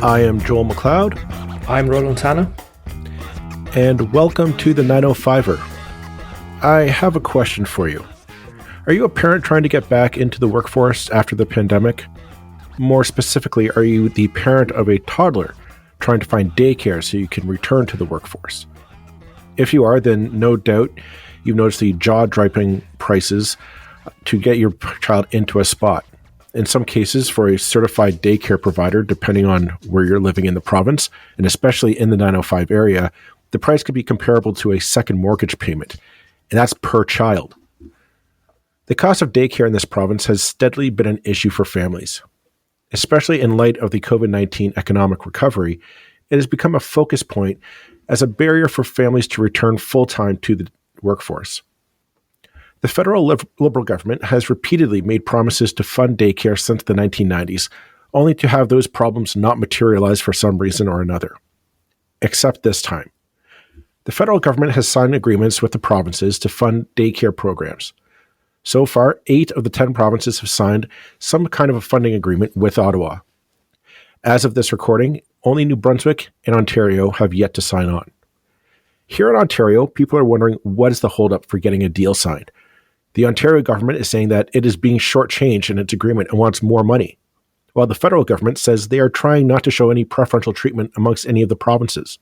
I am Joel McLeod. I'm Roland Tanner. And welcome to the 905er. I have a question for you. Are you a parent trying to get back into the workforce after the pandemic? More specifically, are you the parent of a toddler trying to find daycare so you can return to the workforce? If you are, then no doubt you've noticed the jaw-dropping prices to get your child into a spot. In some cases, for a certified daycare provider, depending on where you're living in the province, and especially in the 905 area, the price could be comparable to a second mortgage payment, and that's per child. The cost of daycare in this province has steadily been an issue for families. Especially in light of the COVID-19 economic recovery, it has become a focus point as a barrier for families to return full-time to the workforce. The federal Liberal government has repeatedly made promises to fund daycare since the 1990s, only to have those problems not materialize for some reason or another. Except this time. The federal government has signed agreements with the provinces to fund daycare programs. So far, 8 of the 10 provinces have signed some kind of a funding agreement with Ottawa. As of this recording, only New Brunswick and Ontario have yet to sign on. Here in Ontario, people are wondering what is the holdup for getting a deal signed. The Ontario government is saying that it is being shortchanged in its agreement and wants more money, while the federal government says they are trying not to show any preferential treatment amongst any of the provinces.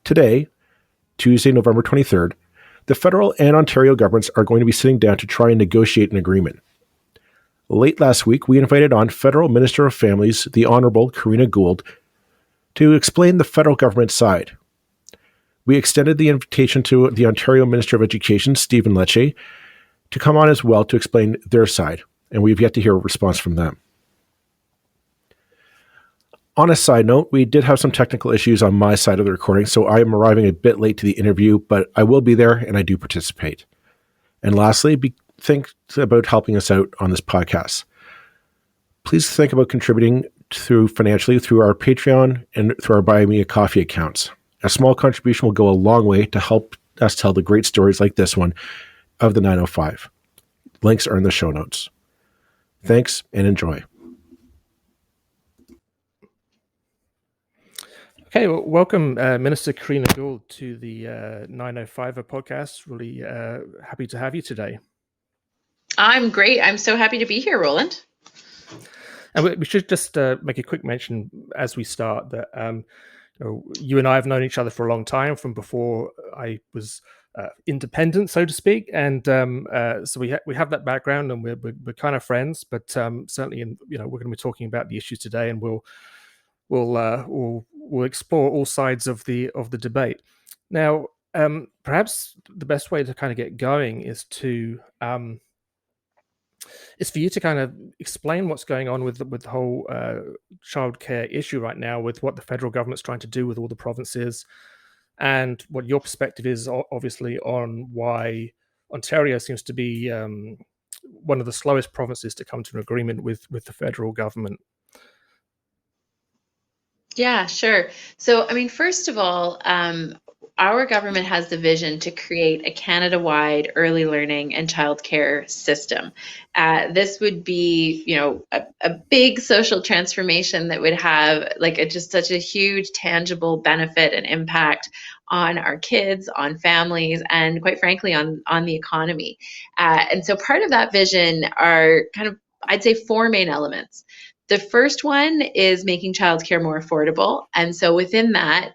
Today, Tuesday, November 23rd, the federal and Ontario governments are going to be sitting down to try and negotiate an agreement. Late last week, we invited on Federal Minister of Families, the Honourable Karina Gould, to explain the federal government side. We extended the invitation to the Ontario Minister of Education, Stephen Lecce, to come on as well to explain their side, and we've yet to hear a response from them. On a side note, we did have some technical issues on my side of the recording, so I am arriving a bit late to the interview, but I will be there and I do participate. And lastly, think about helping us out on this podcast. Please think about contributing financially through our Patreon and through our Buy Me a Coffee accounts. A small contribution will go a long way to help us tell the great stories like this one of the 905. Links are in the show notes. Thanks and enjoy. Okay, well, welcome, Minister Karina Gould, to the 905er podcast. Really happy to have you today. I'm great. I'm so happy to be here, Roland. And we should just make a quick mention as we start that you and I have known each other for a long time, from before I was independent, so to speak, and so we have that background, and we're kind of friends. But certainly, we're going to be talking about the issues today, and we'll explore all sides of the debate. Now, perhaps the best way to kind of get going is for you to kind of explain what's going on with the whole childcare issue right now, with what the federal government's trying to do with all the provinces, and what your perspective is, obviously, on why Ontario seems to be one of the slowest provinces to come to an agreement with the federal government. Yeah, sure. So, first of all, our government has the vision to create a Canada-wide early learning and childcare system. This would be, a big social transformation that would have just such a huge tangible benefit and impact on our kids, on families, and quite frankly, on the economy. And so part of that vision are I'd say 4 main elements. The first one is making childcare more affordable. And so within that,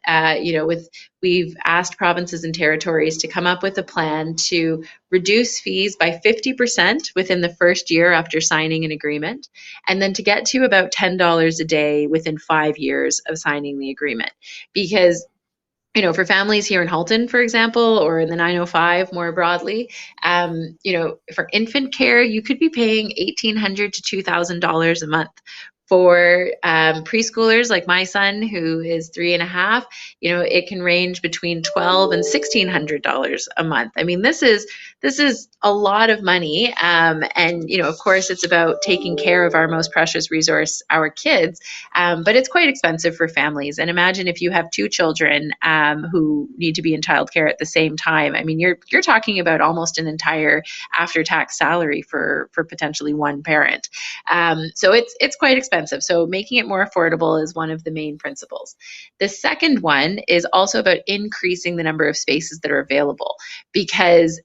we've asked provinces and territories to come up with a plan to reduce fees by 50% within the first year after signing an agreement, and then to get to about $10 a day within 5 years of signing the agreement. Because for families here in Halton, for example, or in the 905 more broadly, for infant care, you could be paying $1,800 to $2,000 a month. For preschoolers like my son, who is 3.5, it can range between $1,200 and $1,600 a month. This is a lot of money, and of course, it's about taking care of our most precious resource, our kids. But it's quite expensive for families. And imagine if you have 2 children who need to be in childcare at the same time. You're talking about almost an entire after-tax salary for potentially one parent. So it's quite expensive. expensive. So making it more affordable is one of the main principles. The second one is also about increasing the number of spaces that are available, because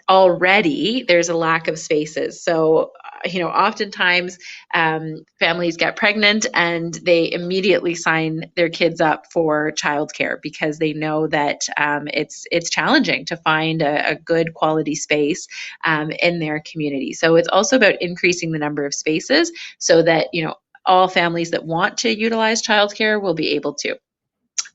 already there's a lack of spaces. So, oftentimes families get pregnant and they immediately sign their kids up for childcare because they know that it's challenging to find a good quality space in their community. So it's also about increasing the number of spaces so that, all families that want to utilize childcare will be able to.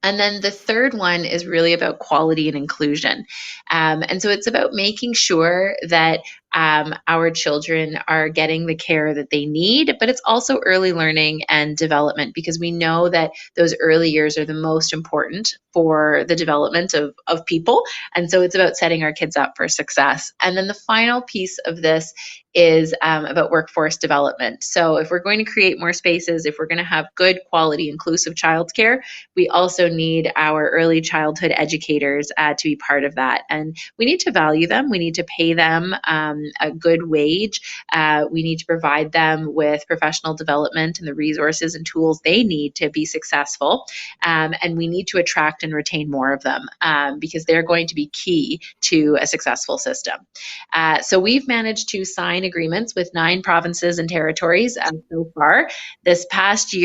And then the third one is really about quality and inclusion. And so it's about making sure that our children are getting the care that they need, but it's also early learning and development, because we know that those early years are the most important for the development of people. And so it's about setting our kids up for success. And then the final piece of this is about workforce development. So if we're going to create more spaces, if we're going to have good quality inclusive childcare, we also need our early childhood educators to be part of that. And we need to value them. We need to pay them a good wage. We need to provide them with professional development and the resources and tools they need to be successful. And we need to attract and retain more of them because they're going to be key to a successful system. So we've managed to sign agreements with 9 provinces and territories so far. This past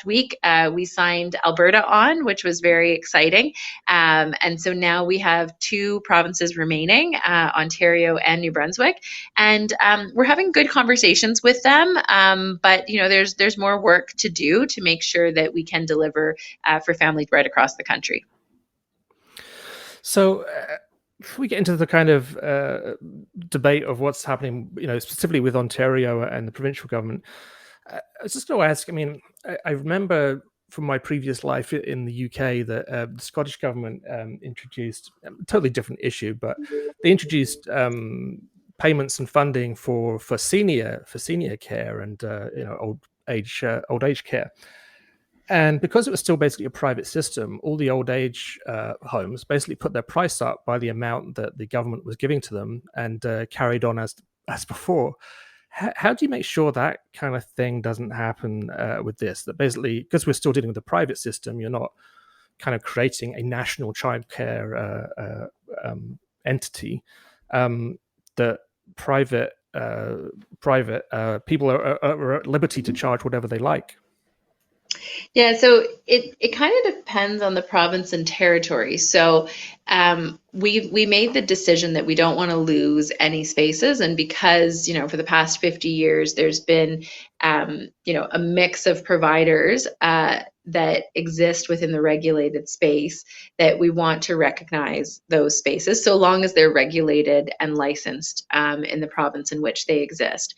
week, we signed Alberta on, which was very exciting. And so now we have 2 provinces remaining, Ontario and New Brunswick. And we're having good conversations with them. But, there's more work to do to make sure that we can deliver for families right across the country. So if we get into the kind of debate of what's happening, specifically with Ontario and the provincial government, I was just going to ask, I remember from my previous life in the UK that the Scottish government introduced a totally different issue, but they introduced payments and funding for senior care and old age care. And because it was still basically a private system, all the old age homes basically put their price up by the amount that the government was giving to them and carried on as before. How do you make sure that kind of thing doesn't happen with this? That basically, because we're still dealing with a private system, you're not kind of creating a national childcare entity. That private people are at liberty to charge whatever they like. Yeah, so it kind of depends on the province and territory. So we made the decision that we don't want to lose any spaces, and because for the past 50 years there's been a mix of providers that exist within the regulated space, that we want to recognize those spaces so long as they're regulated and licensed in the province in which they exist.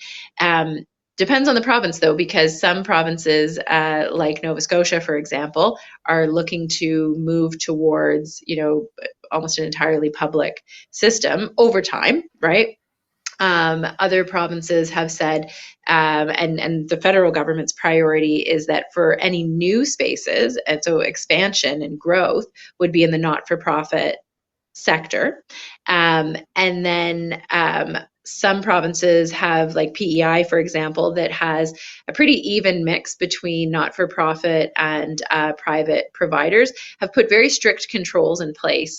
Depends on the province, though, because some provinces, like Nova Scotia, for example, are looking to move towards, almost an entirely public system over time, right? Other provinces have said, and the federal government's priority is that for any new spaces, and so expansion and growth would be in the not-for-profit sector. And then some provinces have, like PEI, for example, that has a pretty even mix between not-for-profit and private providers, have put very strict controls in place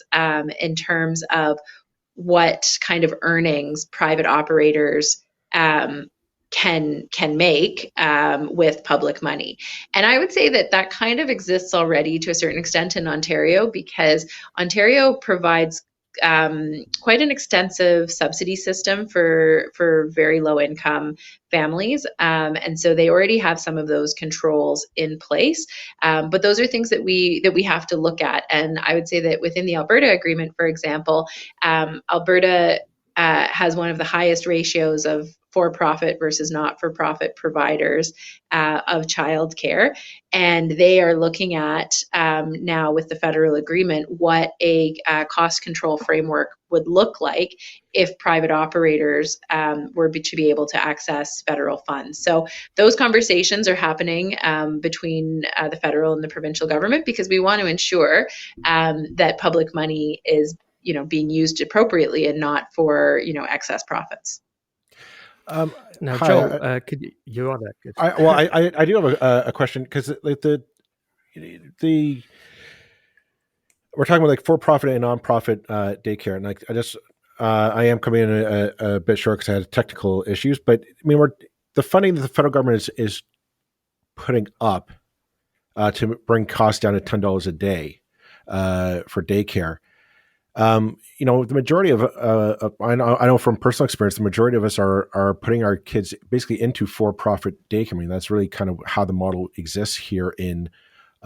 in terms of what kind of earnings private operators can make with public money. And I would say that kind of exists already to a certain extent in Ontario, because Ontario provides quite an extensive subsidy system for very low income families. And so they already have some of those controls in place. But those are things that we have to look at. And I would say that within the Alberta agreement, for example, Alberta has one of the highest ratios of for-profit versus not-for-profit providers of childcare. And they are looking at now with the federal agreement what a cost control framework would look like if private operators were to be able to access federal funds. So those conversations are happening between the federal and the provincial government, because we want to ensure that public money is being used appropriately and not for excess profits. Now, Hi. Joel, could you are there? Good. I do have a question because like the we're talking about like for-profit and non-profit daycare, and like I am coming in a bit short because I had technical issues, but I mean the funding that the federal government is putting up to bring costs down to $10 a day for daycare. The majority of I know from personal experience, the majority of us are putting our kids basically into for-profit daycare. I mean, that's really kind of how the model exists here in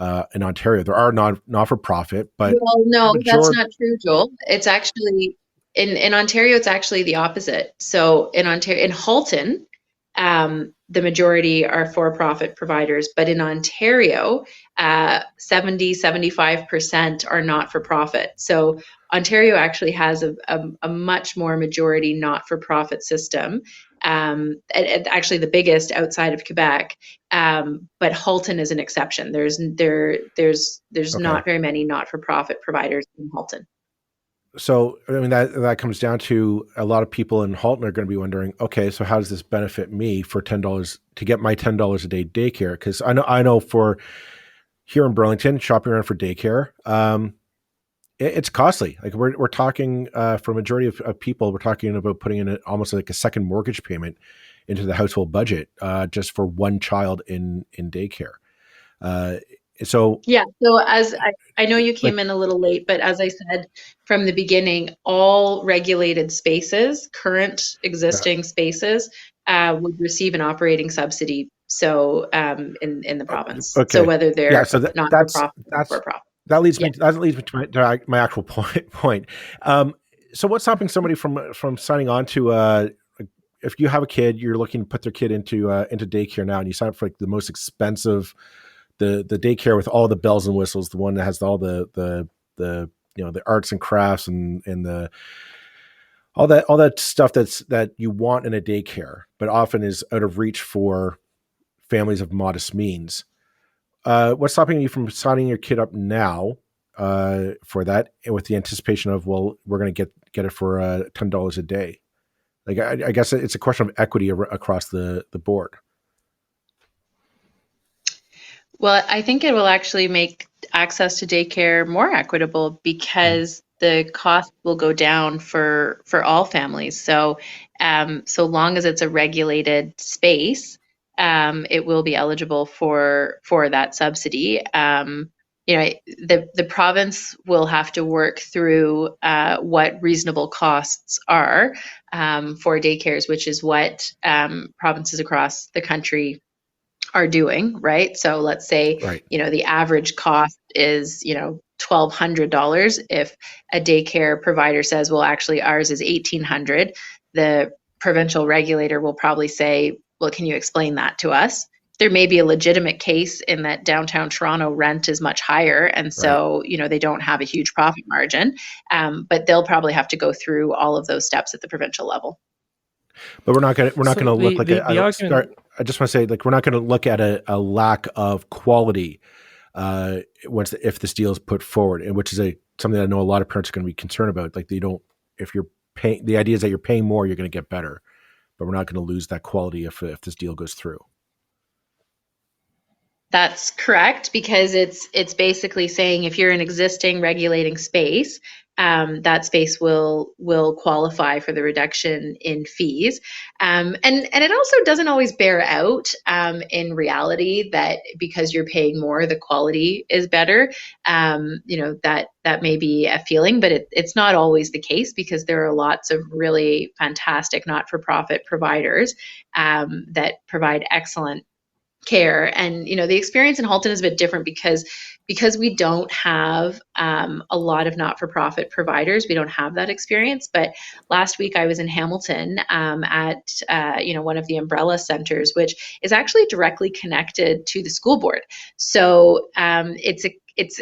Ontario. There are not-for-profit, but Well, the no, that's majority. not true, Joel. It's actually in Ontario, it's actually the opposite. So in Ontario, in Halton, the majority are for-profit providers, but in Ontario, 75% are not-for-profit. So Ontario actually has a much more majority not-for-profit system. Actually the biggest outside of Quebec, but Halton is an exception. There's Okay. not very many not-for-profit providers in Halton. So I mean that comes down to a lot of people in Halton are going to be wondering, okay, so how does this benefit me for $10 to get my $10 a day daycare? Because I know for here in Burlington, shopping around for daycare, it's costly. Like we're talking for a majority of people, we're talking about putting in almost like a second mortgage payment into the household budget just for one child in daycare. Uh, so Yeah, so as I know you like came in a little late, but as I said from the beginning, all regulated spaces, current uh, existing spaces, would receive an operating subsidy. So in the province, so okay, whether yeah. they're So not for that's profit or for profit. that leads Yeah. me to my actual point. So what's stopping somebody from signing on to if you have a kid, you're looking to put their kid into daycare now, and you sign up for like the most expensive the daycare with all the bells and whistles, the one that has all the the arts and crafts and the all that stuff that you want in a daycare, but often is out of reach for families of modest means. What's stopping you from signing your kid up now for that, with the anticipation of, well, we're going to get it for $10 a day? Like I guess it's a question of equity across the board. Well, I think it will actually make access to daycare more equitable Mhm. because the cost will go down for all families. So, so long as it's a regulated space, it will be eligible for that subsidy. The province will have to work through what reasonable costs are for daycares, which is what provinces across the country are doing, right? So let's say, Right. the average cost is, $1,200. If a daycare provider says, well, actually ours is 1,800, the provincial regulator will probably say, well, can you explain that to us? There may be a legitimate case in that downtown Toronto rent is much higher, and Right. so they don't have a huge profit margin, but they'll probably have to go through all of those steps at the provincial level. But we're not gonna So look like the argument, I just want to say, like, we're not gonna look at a lack of quality if this deal is put forward, and which is something that I know a lot of parents are going to be concerned about. Like, they don't if you're paying, the idea is that you're paying more, you're going to get better, but we're not going to lose that quality if this deal goes through. That's correct, because it's basically saying if you're an existing regulating space, that space will qualify for the reduction in fees, and it also doesn't always bear out in reality that because you're paying more, the quality is better. That may be a feeling, but it's not always the case, because there are lots of really fantastic not-for-profit providers that provide excellent care. And the experience in Halton is a bit different because we don't have a lot of not-for-profit providers. We don't have that experience. But last week I was in Hamilton at one of the umbrella centers, which is actually directly connected to the school board. So it's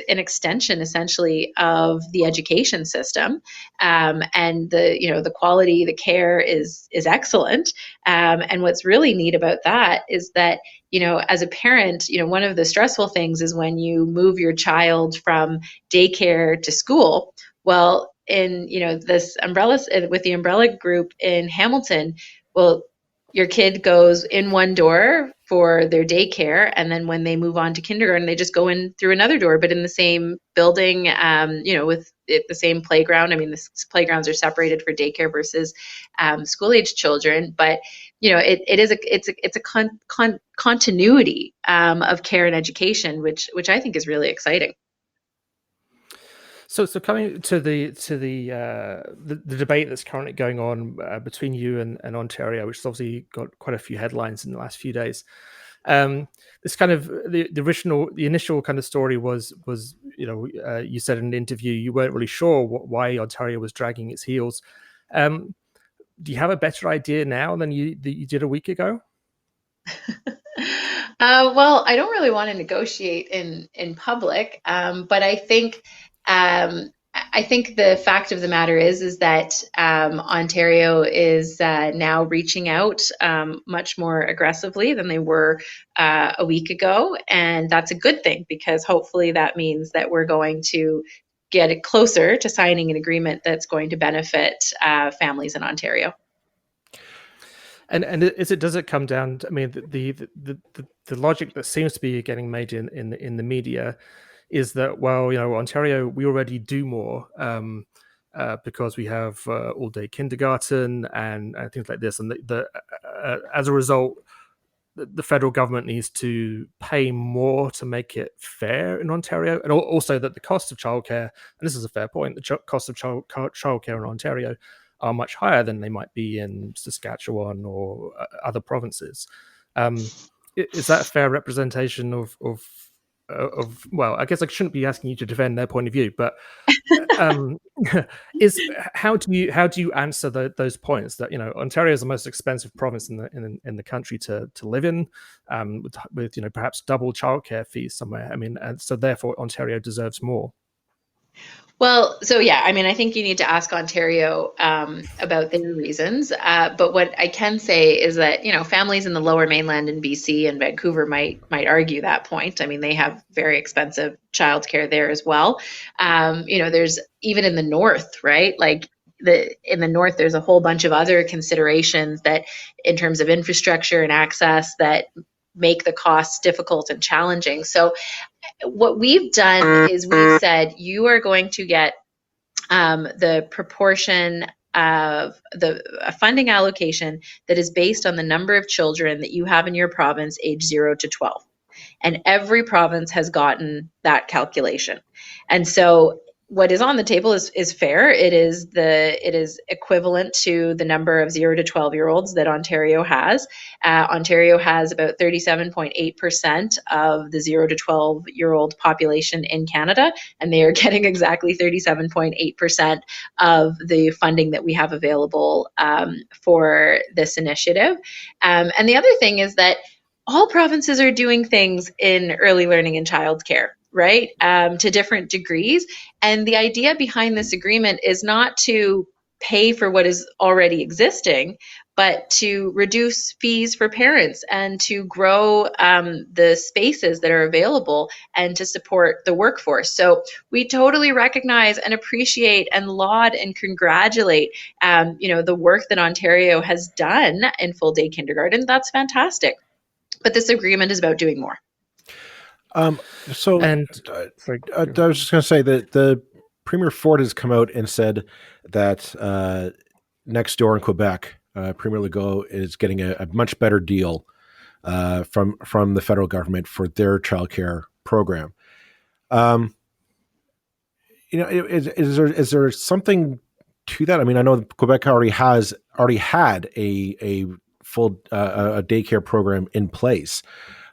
an extension essentially of the education system, and the quality, the care is excellent. And what's really neat about that is that as a parent, one of the stressful things is when you move your child from daycare to school. Well, in this umbrella with the umbrella group in Hamilton, well, your kid goes in one door for their daycare, and then when they move on to kindergarten, they just go in through another door, but in the same building, with the same playground. I mean, the playgrounds are separated for daycare versus school-age children, but it's a continuity of care and education, which I think is really exciting. So coming to the debate that's currently going on between you and Ontario, which has obviously got quite a few headlines in the last few days. This kind of the initial kind of story was you said in an interview you weren't really sure why Ontario was dragging its heels. Do you have a better idea now than you did a week ago? Well, I don't really want to negotiate in public, but I think the fact of the matter is that Ontario is now reaching out much more aggressively than they were a week ago, and that's a good thing, because hopefully that means that we're going to get it closer to signing an agreement that's going to benefit families in Ontario. And does it come down to, I mean, the logic that seems to be getting made in the media is that, well, Ontario, we already do more because we have all-day kindergarten and things like this, and as a result, the federal government needs to pay more to make it fair in Ontario, and also that the cost of childcare, and this is a fair point, the cost of childcare in Ontario are much higher than they might be in Saskatchewan or other provinces. Is that a fair representation of well, I guess I shouldn't be asking you to defend their point of view, but how do you answer those points that Ontario is the most expensive province in the country to live in, with perhaps double childcare fees somewhere. I mean, and so therefore Ontario deserves more. Well, so yeah, I mean, I think you need to ask Ontario about their reasons. But what I can say is that, families in the Lower Mainland in BC and Vancouver might argue that point. I mean, they have very expensive childcare there as well. There's even in the North, right? Like in the North, there's a whole bunch of other considerations that, in terms of infrastructure and access, that make the costs difficult and challenging. So what we've done is we've said you are going to get the proportion of the funding allocation that is based on the number of children that you have in your province age 0 to 12. And every province has gotten that calculation. And so what is on the table is fair. It is equivalent to the number of 0 to 12-year-olds that Ontario has. Ontario has about 37.8% of the 0 to 12-year-old population in Canada, and they are getting exactly 37.8% of the funding that we have available for this initiative. And the other thing is that all provinces are doing things in early learning and childcare, right? To different degrees. And the idea behind this agreement is not to pay for what is already existing, but to reduce fees for parents and to grow the spaces that are available and to support the workforce. So we totally recognize and appreciate and laud and congratulate the work that Ontario has done in full day kindergarten. That's fantastic. But this agreement is about doing more. I was just going to say that the Premier Ford has come out and said that next door in Quebec, Premier Legault is getting a much better deal from the federal government for their childcare program. Is there something to that? I mean, I know Quebec already had a full a daycare program in place.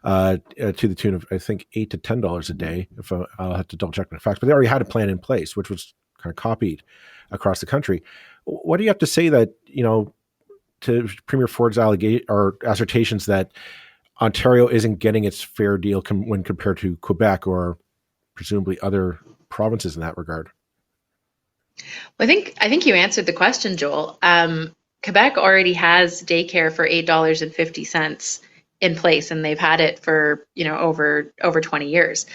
To the tune of, I think, $8 to $10 a day. I'll have to double check my facts, but they already had a plan in place, which was kind of copied across the country. What do you have to say that to Premier Ford's assertions that Ontario isn't getting its fair deal when compared to Quebec or presumably other provinces in that regard? Well, I think you answered the question, Joel. Quebec already has daycare for $8.50 in place, and they've had it for over 20 years.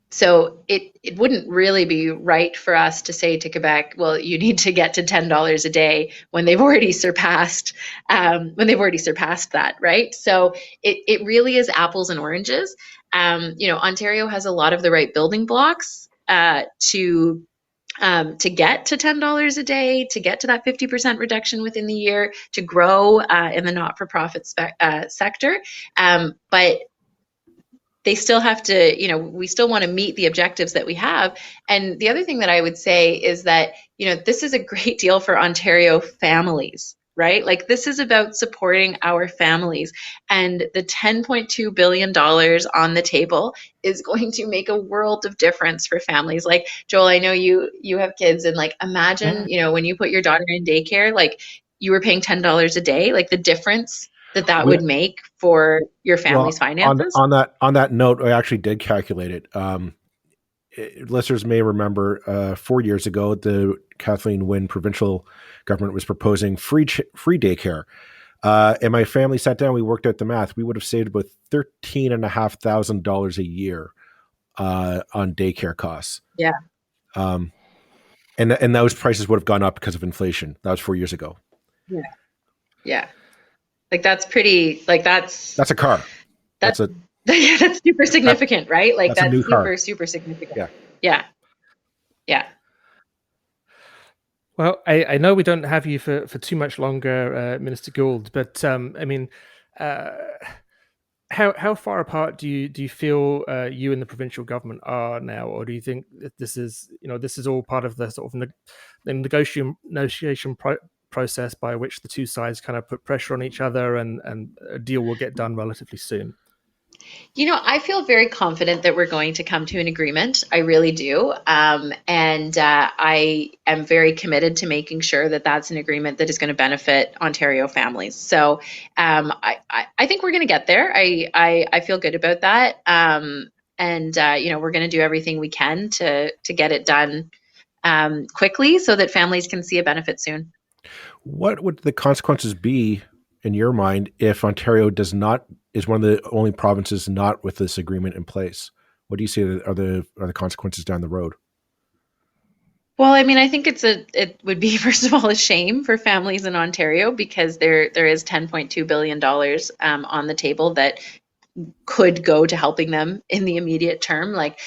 So it wouldn't really be right for us to say to Quebec, well, you need to get to $10 a day when they've already surpassed that, right? So it really is apples and oranges. Ontario has a lot of the right building blocks to get to $10 a day, to get to that 50% reduction within the year, to grow in the not-for-profit sector. But they still have to, we still want to meet the objectives that we have. And the other thing that I would say is that, this is a great deal for Ontario families, right? Like, this is about supporting our families. And the $10.2 billion on the table is going to make a world of difference for families. Like, Joel, I know you have kids, and like, imagine, when you put your daughter in daycare, like, you were paying $10 a day, like the difference that would make for your family's finances. On that note, I actually did calculate it. Listeners may remember 4 years ago, the Kathleen Wynne provincial government was proposing free daycare. And my family sat down, we worked out the math. We would have saved about $13,500 a year on daycare costs. Yeah. And those prices would have gone up because of inflation. That was 4 years ago. Yeah. Yeah. Like, that's pretty, like, that's a car. That's super significant, right? Like, that's super significant. Yeah. Yeah. Yeah. Well, I know we don't have you for too much longer, Minister Gould, but I mean, how far apart do you feel you and the provincial government are now, or do you think that this is all part of the sort of the negotiation process by which the two sides kind of put pressure on each other, and a deal will get done relatively soon? I feel very confident that we're going to come to an agreement. I really do. And I am very committed to making sure that that's an agreement that is going to benefit Ontario families. So I think we're going to get there. I feel good about that. And we're going to do everything we can to get it done quickly so that families can see a benefit soon. What would the consequences be in your mind if Ontario is one of the only provinces not with this agreement in place? What do you see are the consequences down the road? Well, I mean, I think it would be, first of all, a shame for families in Ontario, because there is $10.2 billion on the table that could go to helping them in the immediate term. Like,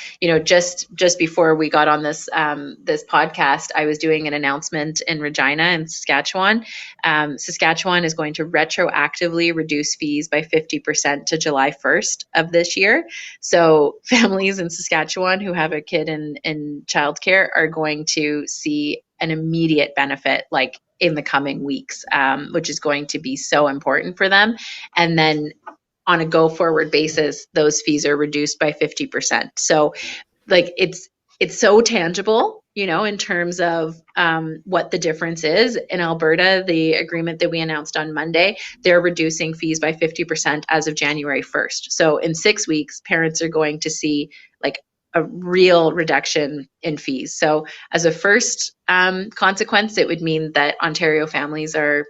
just before we got on this podcast, I was doing an announcement in Regina in Saskatchewan. Saskatchewan is going to retroactively reduce fees by 50% to July 1st of this year. So families in Saskatchewan who have a kid in childcare are going to see an immediate benefit, like, in the coming weeks, which is going to be so important for them. And then on a go forward basis, those fees are reduced by 50%. So, like, it's so tangible, in terms of what the difference is. In Alberta, the agreement that we announced on Monday, they're reducing fees by 50% as of January 1st. So in 6 weeks, parents are going to see, like, a real reduction in fees. So as a first consequence, it would mean that Ontario families are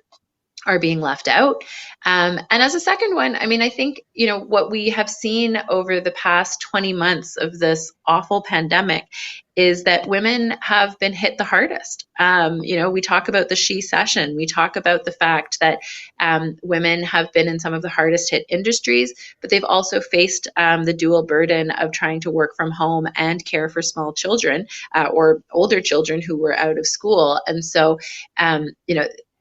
being left out. And as a second one, I mean, I think, what we have seen over the past 20 months of this awful pandemic is that women have been hit the hardest. We talk about the She Session. We talk about the fact that women have been in some of the hardest hit industries, but they've also faced the dual burden of trying to work from home and care for small children or older children who were out of school. And so,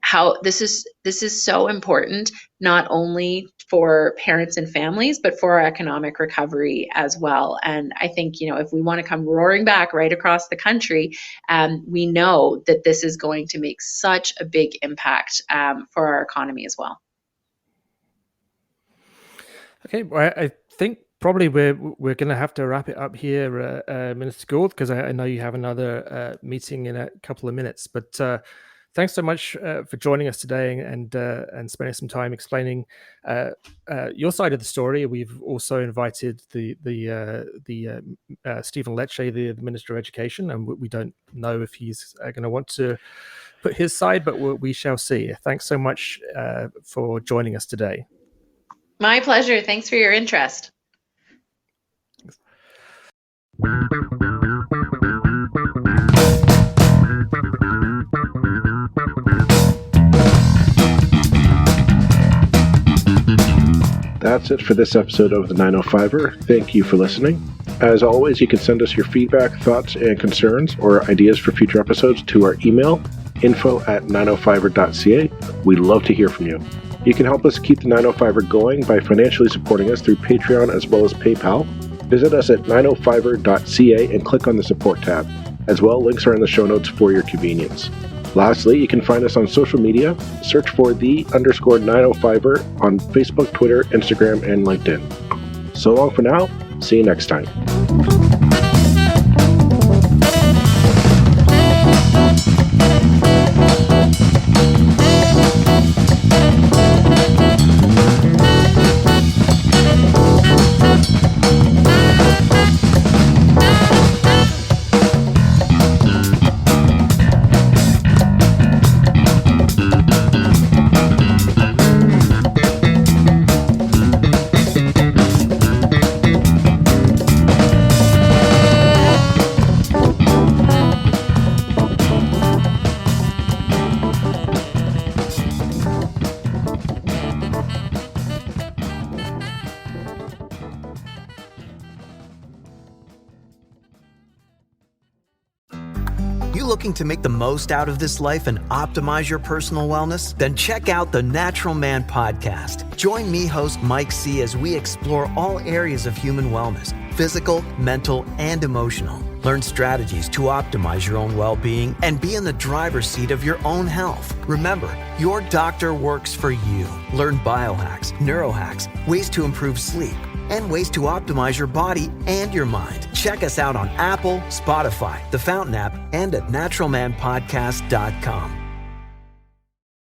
how this is so important, not only for parents and families, but for our economic recovery as well. And I think, if we want to come roaring back right across the country, we know that this is going to make such a big impact for our economy as well. Okay, well, I think probably we're going to have to wrap it up here, Minister Gould, because I know you have another meeting in a couple of minutes. But thanks so much for joining us today and spending some time explaining your side of the story. We've also invited the Stephen Lecce, the Minister of Education, and we don't know if he's going to want to put his side, but we shall see. Thanks so much for joining us today. My pleasure. Thanks for your interest. That's it for this episode of the 905er. Thank you for listening. As always, you can send us your feedback, thoughts, and concerns or ideas for future episodes to our email, info@905er.ca. We'd love to hear from you. You can help us keep the 905er going by financially supporting us through Patreon as well as PayPal. Visit us at 905er.ca and click on the support tab. As well, links are in the show notes for your convenience. Lastly, you can find us on social media. Search for _905er on Facebook, Twitter, Instagram, and LinkedIn. So long for now. See you next time. Looking to make the most out of this life and optimize your personal wellness? Then check out the Natural Man Podcast. Join me, host Mike C., as we explore all areas of human wellness, physical, mental, and emotional. Learn strategies to optimize your own well-being and be in the driver's seat of your own health. Remember, your doctor works for you. Learn biohacks, neurohacks, ways to improve sleep, and ways to optimize your body and your mind. Check us out on Apple, Spotify, the Fountain app, and at naturalmanpodcast.com.